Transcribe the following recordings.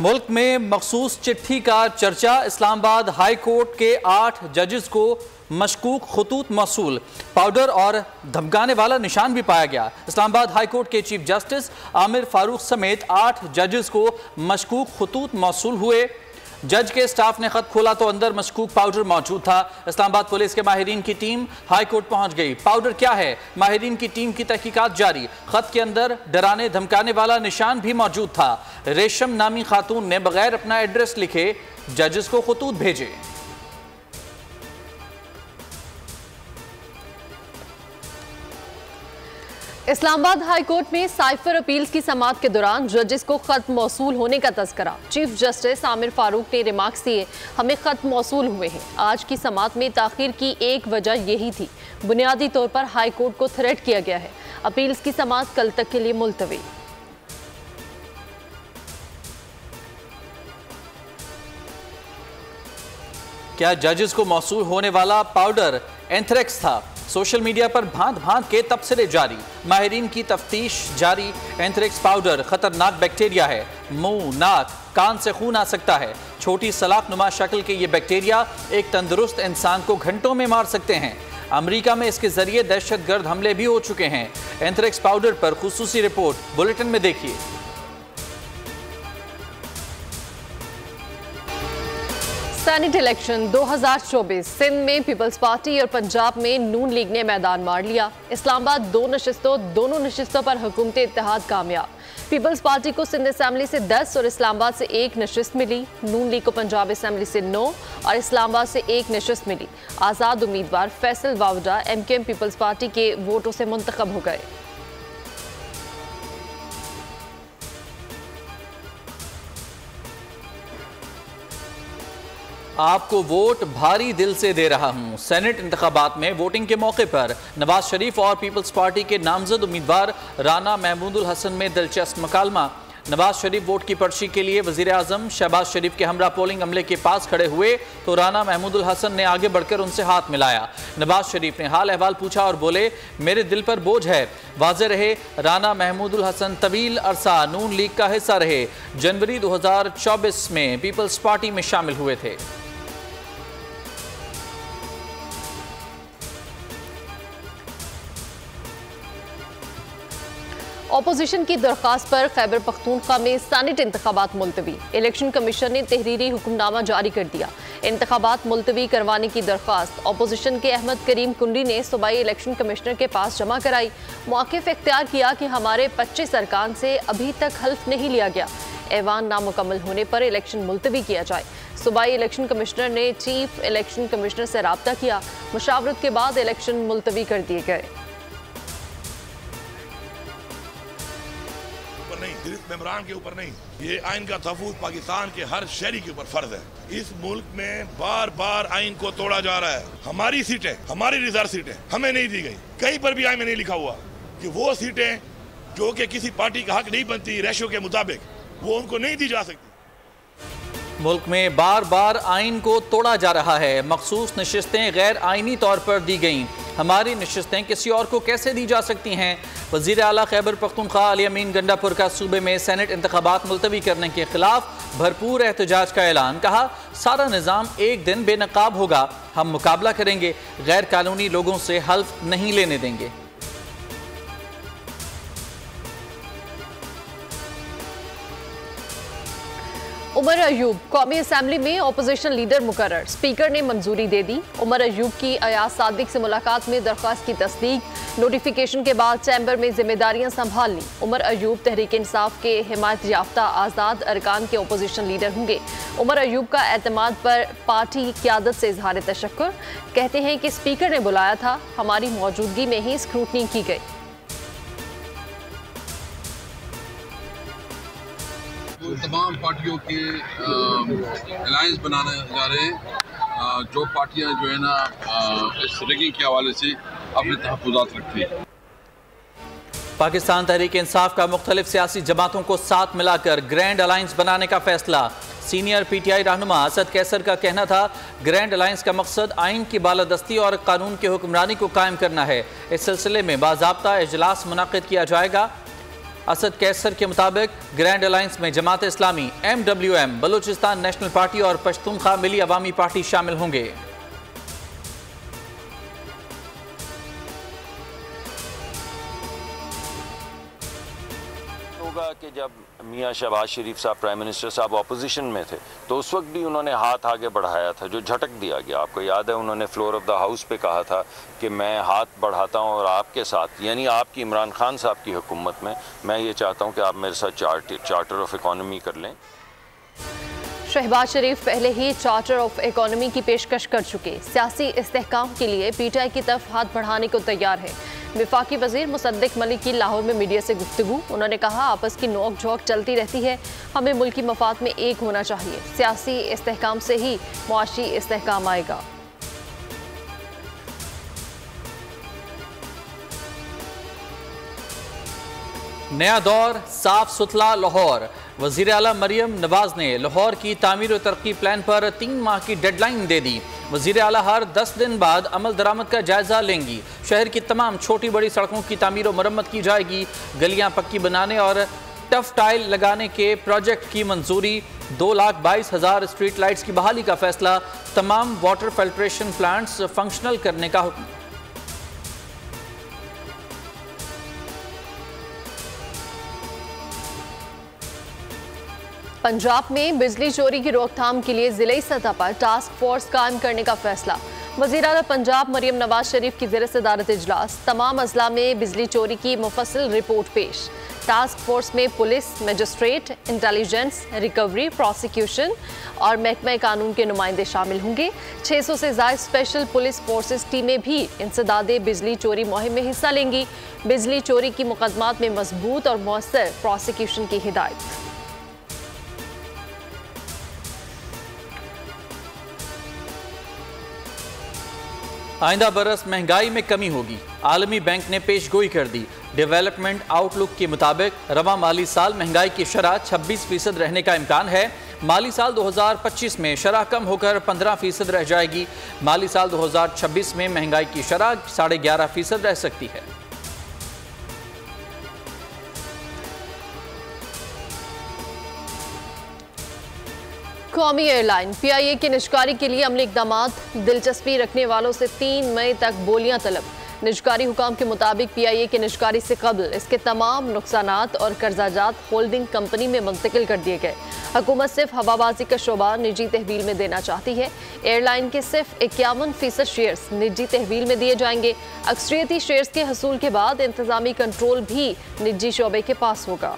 मुल्क में मखसूस चिट्ठी का चर्चा। इस्लामाबाद हाई कोर्ट के 8 जजेस को मशकूक खतूत मौसूल, पाउडर और धमकाने वाला निशान भी पाया गया। इस्लामाबाद हाई कोर्ट के चीफ जस्टिस आमिर फारूक समेत 8 जजेस को मशकूक खतूत मौसूल हुए। जज के स्टाफ ने खत खोला तो अंदर मशकूक पाउडर मौजूद था। इस्लामाबाद पुलिस के माहिरीन की टीम हाई कोर्ट पहुंच गई। पाउडर क्या है, माहिरीन की टीम की तहकीकात जारी। खत के अंदर डराने धमकाने वाला निशान भी मौजूद था। रेशम नामी खातून ने बगैर अपना एड्रेस लिखे जजेस को खतूत भेजे। इस्लामाबाद हाई कोर्ट में साइफर अपील्स की समाअत के दौरान जजेस को खत मौसूल होने का तज़किरा। चीफ जस्टिस आमिर फारूक ने रिमार्क्स दिए, हमें खत मौसूल हुए हैं। आज की समाअत में ताखीर की एक वजह यही थी। बुनियादी तौर पर हाई कोर्ट को थ्रेट किया गया है। अपील्स की समाअत कल तक के लिए मुलतवी। क्या जजेस को मौसूल होने वाला पाउडर एंथ्रेक्स था? सोशल मीडिया पर भांत भांत के तबसरे जारी। माहिरीन की तफ्तीश जारी। एंथ्रेक्स पाउडर खतरनाक बैक्टीरिया है। मुंह, नाक, कान से खून आ सकता है। छोटी सलाख नुमा शक्ल के ये बैक्टीरिया एक तंदुरुस्त इंसान को घंटों में मार सकते हैं। अमेरिका में इसके जरिए दहशतगर्द हमले भी हो चुके हैं। एंथ्रेक्स पाउडर पर खुसूसी रिपोर्ट बुलेटिन में देखिए। सेनेट इलेक्शन 2024 सिंध में पीपल्स पार्टी और पंजाब में नून लीग ने मैदान मार लिया। इस्लामाबाद दोनों नशिस्तों पर हुकूमत इत्तेहाद कामयाब। पीपल्स पार्टी को सिंध असेंबली से 10 और इस्लामाबाद से 1 नशिस्त मिली। नून लीग को पंजाब असेंबली से 9 और इस्लामाबाद से 1 नशिस्त मिली। आज़ाद उम्मीदवार फैसल वावडा MKM पीपल्स पार्टी के वोटों से मुंतखब हो गए। आपको वोट भारी दिल से दे रहा हूं। सेनेट इंतखाबात में वोटिंग के मौके पर नवाज शरीफ और पीपल्स पार्टी के नामजद उम्मीदवार राना महमूदुल हसन में दिलचस्प मुकालमा। नवाज शरीफ वोट की पर्ची के लिए वजीर आजम शहबाज शरीफ के हमरा पोलिंग अमले के पास खड़े हुए तो राना महमूदुल हसन ने आगे बढ़कर उनसे हाथ मिलाया। नवाज शरीफ ने हाल अहवाल पूछा और बोले, मेरे दिल पर बोझ है। वाज़े रहे, राना महमूदुल हसन तवील अरसा नून लीग का हिस्सा रहे। जनवरी 2024 में पीपल्स पार्टी में शामिल हुए थे। अपोजिशन की दरख्वास्त पर खैबर पख्तूनख्वा में सेनेट इंतखाबात मुलतवी। इलेक्शन कमीशन ने तहरीरी हुक्मनामा जारी कर दिया। इंतखाबात मुलतवी करवाने की दरख्वास्त अपोजिशन के अहमद करीम कुंडी ने सूबाई इलेक्शन कमिश्नर के पास जमा कराई। मौक़िफ़ इख्तियार किया कि हमारे 25 अरकान से अभी तक हल्फ नहीं लिया गया। ऐवान नामुकम्मल होने पर इलेक्शन मुलतवी किया जाए। सूबाई इलेक्शन कमिश्नर ने चीफ इलेक्शन कमिश्नर से रब्ता किया। मुशावरत के बाद इलेक्शन मुलतवी कर दिए गए। मेम्बरान के ऊपर नहीं, ये आइन का तहफ़्फ़ुज़ पाकिस्तान के हर शहरी के ऊपर फर्ज है। इस मुल्क में बार बार आइन को तोड़ा जा रहा है। हमारी सीटें, हमारी रिजर्व सीटें हमें नहीं दी गई। कहीं पर भी आइन में नहीं लिखा हुआ कि वो सीटें जो कि किसी पार्टी का हक नहीं बनती रेशो के मुताबिक, वो उनको नहीं दी जा सकती। मुल्क में बार बार आइन को तोड़ा जा रहा है। मखसूस नशिस्तें गैर आइनी तौर पर दी गईं। हमारी नशिस्तें किसी और को कैसे दी जा सकती हैं? वज़ीर आला खैबर पख्तूनख्वा अली अमीन गंडापुर का सूबे में सेनेट इंतखाबात मुलतवी करने के खिलाफ भरपूर एहतजाज का ऐलान। कहा, सारा निज़ाम एक दिन बेनकाब होगा। हम मुकाबला करेंगे, गैर कानूनी लोगों से हल्फ नहीं लेने देंगे। उमर अयूब कौमी असेंबली में अपोजिशन लीडर मुकर्रर। स्पीकर ने मंजूरी दे दी। उमर अयूब की अयाज सादिक से मुलाकात में दरख्वास्त की तस्दीक। नोटिफिकेशन के बाद चैम्बर में जिम्मेदारियां संभाल ली। उमर अयूब तहरीक इंसाफ के हिमायत याफ्ता आज़ाद अरकान के अपोजिशन लीडर होंगे। उमर अयूब का एतमाद पर पार्टी क़यादत से इजहार तशक्कुर। कहते हैं कि स्पीकर ने बुलाया था, हमारी मौजूदगी में ही स्क्रूटनी की गई। तमाम पार्टियों के अलायंस बनाने जा रहे हैं। जो पार्टियां जो है ना इस रिगिंग के हवाले से अपने तहफ़्फ़ुज़ात रखती हैं। पाकिस्तान तहरीक इंसाफ का मुख्तलिफ सियासी जमातों को साथ मिलाकर ग्रैंड अलायंस बनाने का फैसला। सीनियर PTI रहनुमा असद कैसर का कहना था, ग्रैंड अलायंस का मकसद आइन की बालादस्ती और कानून की हुक्मरानी को कायम करना है। इस सिलसिले में बाज़ाब्ता इजलास मुनाकिद किया जाएगा। असद कैसर के मुताबिक ग्रैंड अलायंस में Jamaat Islami, MWM, Balochistan national party और पश्तूनख्वा मिली अवामी पार्टी शामिल होंगे। कि जब मियां शहबाज शरीफ साहब प्राइम मिनिस्टर साहब ऑपोजिशन में थे तो उस वक्त भी उन्होंने हाथ आगे बढ़ाया था, जो झटक दिया गया। आपको याद है उन्होंने फ्लोर ऑफ द हाउस पे कहा था कि मैं हाथ बढ़ाता हूं और आपके साथ, यानी आपकी इमरान खान साहब की हुकूमत में मैं ये चाहता हूं कि आप मेरे साथ चार्टर ऑफ इकोनॉमी कर लें। शहबाज शरीफ पहले ही चार्टर ऑफ इकोनॉमी की पेशकश कर चुके, सियासी इस्तेहकाम के लिए PTI की तरफ हाथ बढ़ाने को तैयार है। वफाकी वजीर मुसद्दिक मलिक की लाहौर में मीडिया से गुफ्तगू, उन्होंने कहा आपस की नोक झोंक चलती रहती है, हमें मुल्की मफाद में एक होना चाहिए, सियासी इस्तेहकाम से ही मुआशी इस्तेहकाम आएगा। नया दौर, साफ सुथरा लाहौर। वज़ीर आला मरियम नवाज ने लाहौर की तामीर और तरक्की प्लान पर 3 माह की डेडलाइन दे दी। वज़ीर आला हर 10 दिन बाद अमल दरामद का जायजा लेंगी। शहर की तमाम छोटी बड़ी सड़कों की तामीर और मरम्मत की जाएगी। गलियां पक्की बनाने और टफ टाइल लगाने के प्रोजेक्ट की मंजूरी। 2,22,000 स्ट्रीट लाइट्स की बहाली का फैसला। तमाम वाटर फिल्ट्रेशन प्लांट्स फंक्शनल करने का हुक्म। पंजाब में बिजली चोरी की रोकथाम के लिए जिले सतह पर टास्क फोर्स कायम करने का फैसला। वज़ीर आला पंजाब मरियम नवाज शरीफ की ज़ेर सदारत इजलास। तमाम अजला में बिजली चोरी की मुफस्सिल रिपोर्ट पेश। टास्क फोर्स में police, magistrate, intelligence, recovery, prosecution और महकमा कानून के नुमाइंदे शामिल होंगे। 600 से ज़ायद स्पेशल पुलिस फोर्सेस टीमें भी इंसदादे बिजली चोरी मुहिम में हिस्सा लेंगी। बिजली चोरी की मुकदमात में मजबूत और मौसर प्रोसिक्यूशन की हिदायत। आइंदा बरस महंगाई में कमी होगी, आलमी बैंक ने पेशगोई कर दी। डेवलपमेंट आउटलुक के मुताबिक रवा माली साल महंगाई की शरह 26% रहने का इम्कान है। माली साल 2025 में शरह कम होकर 15% रह जाएगी। माली साल 2026 में महंगाई की शरह 11.5% रह सकती है। कौमी एयरलाइन PIA की निजकारी के लिए अमली इक़दामात। दिलचस्पी रखने वालों से 3 मई तक बोलियां तलब। निजकारी हुकाम के मुताबिक PIA की निजकारी से कबल इसके तमाम नुकसानात और कर्जाजात होल्डिंग कंपनी में मुंतकिल कर दिए गए। हुकूमत सिर्फ हवाबाजी का शोबा निजी तहवील में देना चाहती है। एयरलाइन के सिर्फ 51% शेयर्स निजी तहवील में दिए जाएंगे। अक्सरियती शेयर्स के हसूल के बाद इंतजामी कंट्रोल भी निजी शोबे के पास होगा।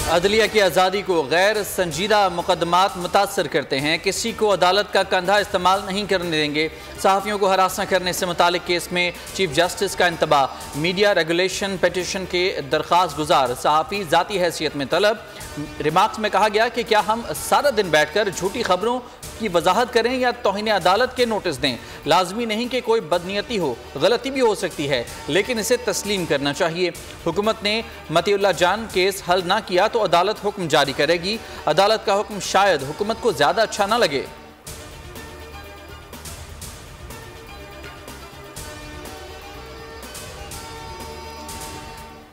अदलिया की आज़ादी को गैर संजीदा मुकदमात मुतासर करते हैं। किसी को अदालत का कंधा इस्तेमाल नहीं करने देंगे। सहाफ़ियों को हरासा करने से मुतालिक केस में चीफ जस्टिस का इंतबाह। मीडिया रेगुलेशन पिटीशन के दरख्वास्त गुजार सहाफ़ी ज़ाती हैसियत में तलब। रिमार्क्स में कहा गया कि क्या हम सारा दिन बैठकर झूठी खबरों की वजाहत करें या तौहीन अदालत के नोटिस दें। लाजमी नहीं कि कोई बदनीयती हो, गलती भी हो सकती है, लेकिन इसे तस्लीम करना चाहिए। हुकूमत ने मतीउल्लाह जान केस हल ना किया तो अदालत हुक्म जारी करेगी। अदालत का हुक्म शायद हुकूमत को ज्यादा अच्छा ना लगे।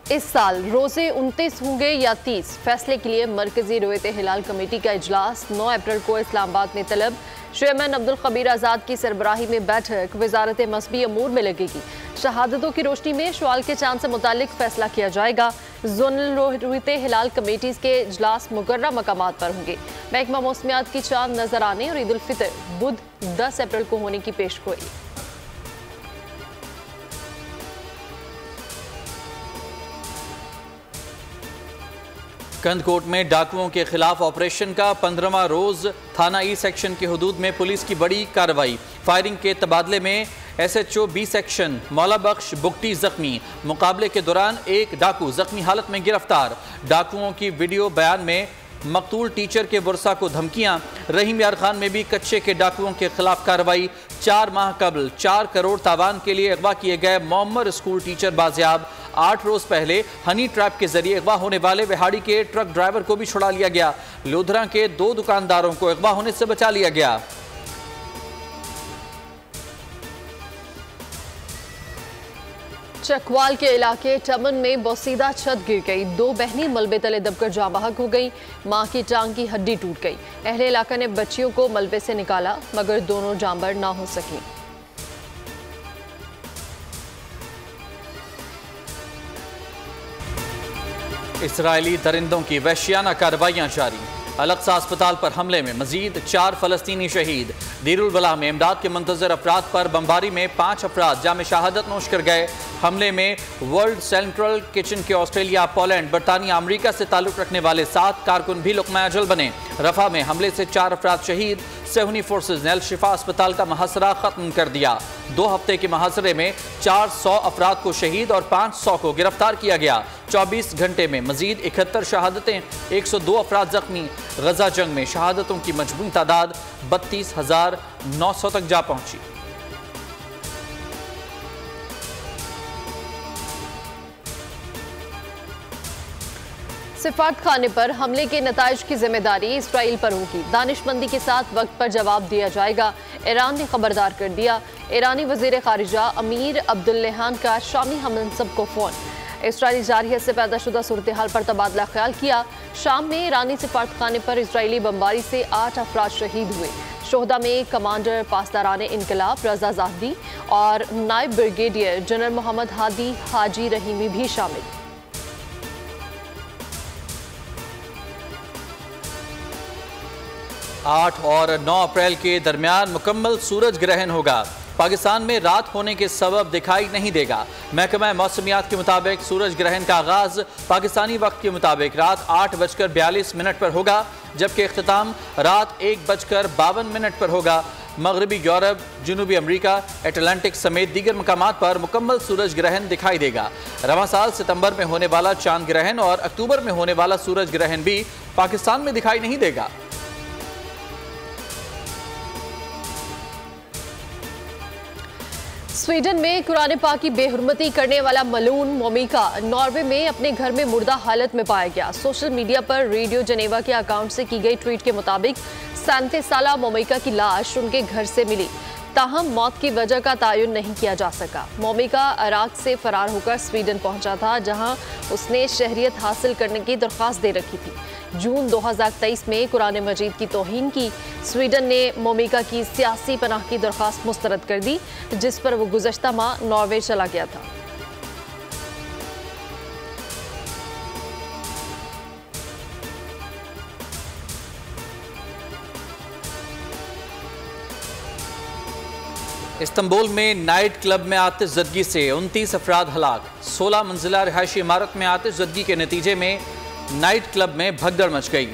इस साल रोजे 29 होंगे या 30, फैसले के लिए मरकजी रोयत हिलाल कमेटी का इजलास 9 अप्रैल को इस्लामाबाद में तलब। चेयरमैन अब्दुल खबीर आज़ाद की सरबराही में बैठक वजारत मसबी अमूर में लगेगी। शहादतों की रोशनी में शवाल के चांद से मुतालिक फैसला किया जाएगा। जोनल रोयत हिलाल कमेटीज के इजलास मुकर्रर मकामात पर होंगे। महकमा मौसमियात की चांद नजर आने और ईद उल फितर बुध 10 अप्रैल को होने की पेशगोई। कंदकोट में डाकुओं के खिलाफ ऑपरेशन का 15वां रोज। थाना ई सेक्शन के हुदूद में पुलिस की बड़ी कार्रवाई। फायरिंग के तबादले में SHO B सेक्शन मौला बख्श बुगटी जख्मी। मुकाबले के दौरान एक डाकू जख्मी हालत में गिरफ्तार। डाकुओं की वीडियो बयान में मकतूल टीचर के वर्सा को धमकियां। रहीम यार खान में भी कच्चे के डाकुओं के खिलाफ कार्रवाई। 4 माह कबल 4 करोड़ तावान के लिए अगवा किए गए मोअम्मर स्कूल टीचर बाजियाब। 8 रोज पहले हनी ट्रैप के जरिए अगवा होने वाले विहाड़ी के ट्रक ड्राइवर को भी छुड़ा लिया गया। लोधरा के 2 दुकानदारों को अगवा होने से बचा लिया गया। चकवाल के इलाके टमन में बोसीदा छत गिर गई। 2 बहनें मलबे तले दबकर जाँ बहक हो गई। मां की टांग की हड्डी टूट गई। अहले इलाका ने बच्चियों को मलबे से निकाला मगर दोनों जांबर ना हो सकी। इसराइली दरिंदों की वहशियाना कार्रवाइयां जारी। अल-अक्सा अस्पताल पर हमले में मजीद 4 फलस्तीनी शहीद। दीरुल बला में इमदाद के मुंतजर अफराद पर बमबारी में 5 अफराद जाम शहादत नोश कर गए। हमले में वर्ल्ड सेंट्रल किचन के ऑस्ट्रेलिया, पोलैंड, बरतानिया, अमरीका से ताल्लुक रखने वाले 7 कारकुन भी लुक़मा अजल बने। रफा में हमले से 4 अफराद शहीद। सेहूनी फोर्सेज ने अल शिफा अस्पताल का मुहासरा खत्म कर दिया। 2 हफ्ते के मुहासरे में 400 अफराद को शहीद और 500 को गिरफ्तार किया गया। 24 घंटे में मजीद 71 शहादतें, 102 अफराद जख्मी। गजा जंग में शहादतों की मजमूई तादाद 32,900 तक जा पहुंची। सिफारत खाने पर हमले के नताइज की जिम्मेदारी इसराइल पर होगी। दानिशमंदी के साथ वक्त पर जवाब दिया जाएगा, ईरान ने खबरदार कर दिया। ईरानी वजीर खारिजा अमीर अब्दुल्लेहान का शामी हमनसब को फोन। इसराइली जारहियत से पैदाशुदा सूरत हाल पर तबादला ख्याल किया। शाम में ईरानी सिफारत खाने पर इसराइली बमबारी से 8 अफराद शहीद हुए। शोहदा में कमांडर पासदारान इनकलाब रजा जाहदी और नायब ब्रिगेडियर जनरल मोहम्मद हादी हाजी रहीमी भी शामिल। 8 और 9 अप्रैल के दरमियान मुकम्मल सूरज ग्रहण होगा। पाकिस्तान में रात होने के सबब दिखाई नहीं देगा। महकमा मौसमियात के मुताबिक सूरज ग्रहण का आगाज पाकिस्तानी वक्त के मुताबिक रात 8:42 पर होगा, जबकि इख्तिताम रात 1:52 पर होगा। मगरबी यूरोप, जनूबी अमरीका, एटलांटिक समेत दीगर मकामात पर मुकम्मल सूरज ग्रहण दिखाई देगा। रवां साल सितंबर में होने वाला चांद ग्रहण और अक्टूबर में होने वाला सूरज ग्रहण भी पाकिस्तान में दिखाई नहीं देगा। स्वीडन में कुरान पाक की बेहुरमती करने वाला मलून मोमिका नॉर्वे में अपने घर में मुर्दा हालत में पाया गया। सोशल मीडिया पर रेडियो जनेवा के अकाउंट से की गई ट्वीट के मुताबिक 37 साला मोमिका की लाश उनके घर से मिली, ताहम मौत की वजह का तयन नहीं किया जा सका। मोमिका इराक से फरार होकर स्वीडन पहुंचा था, जहां उसने शहरियत हासिल करने की दरख्वास्त दे रखी थी। जून 2023 में कुरान मजीद की तौहीन की। स्वीडन ने मोमिका की सियासी पनाह की दरख्वास्त मुस्तरद कर दी, जिस पर वो गुज़श्ता माह नॉर्वे चला गया था। इस्तांबुल में नाइट क्लब में आतिशज़दगी से 29 अफराद हलाक। 16 मंजिला रिहायशी इमारत में आतिशज़दगी के नतीजे में नाइट क्लब में भगदड़ मच गई।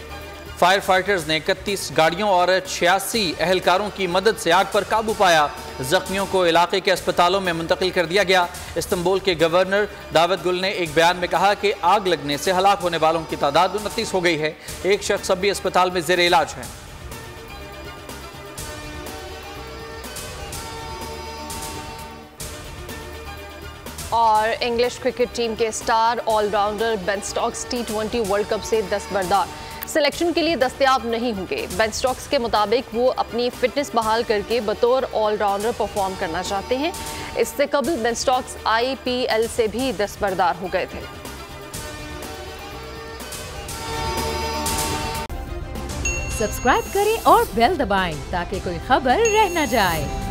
फायर फाइटर्स ने 31 गाड़ियों और 86 एहलकारों की मदद से आग पर काबू पाया। जख्मियों को इलाके के अस्पतालों में मुंतकिल कर दिया गया। इस्तांबुल के गवर्नर दावत गुल ने एक बयान में कहा कि आग लगने से हलाक होने वालों की तादाद 29 हो गई है। एक शख्स अभी अस्पताल में ज़ेर इलाज है। और इंग्लिश क्रिकेट टीम के star allrounder Ben Stokes T20 world cup से दस्तबरदार। सिलेक्शन के लिए दस्तयाब नहीं होंगे। बेन स्टोक्स के मुताबिक वो अपनी फिटनेस बहाल करके बतौर ऑलराउंडर परफॉर्म करना चाहते हैं। इससे कबल बेन स्टोक्स IPL से भी दस्तबरदार हो गए थे। सब्सक्राइब करें और बेल दबाएं ताकि कोई खबर रह न जाए।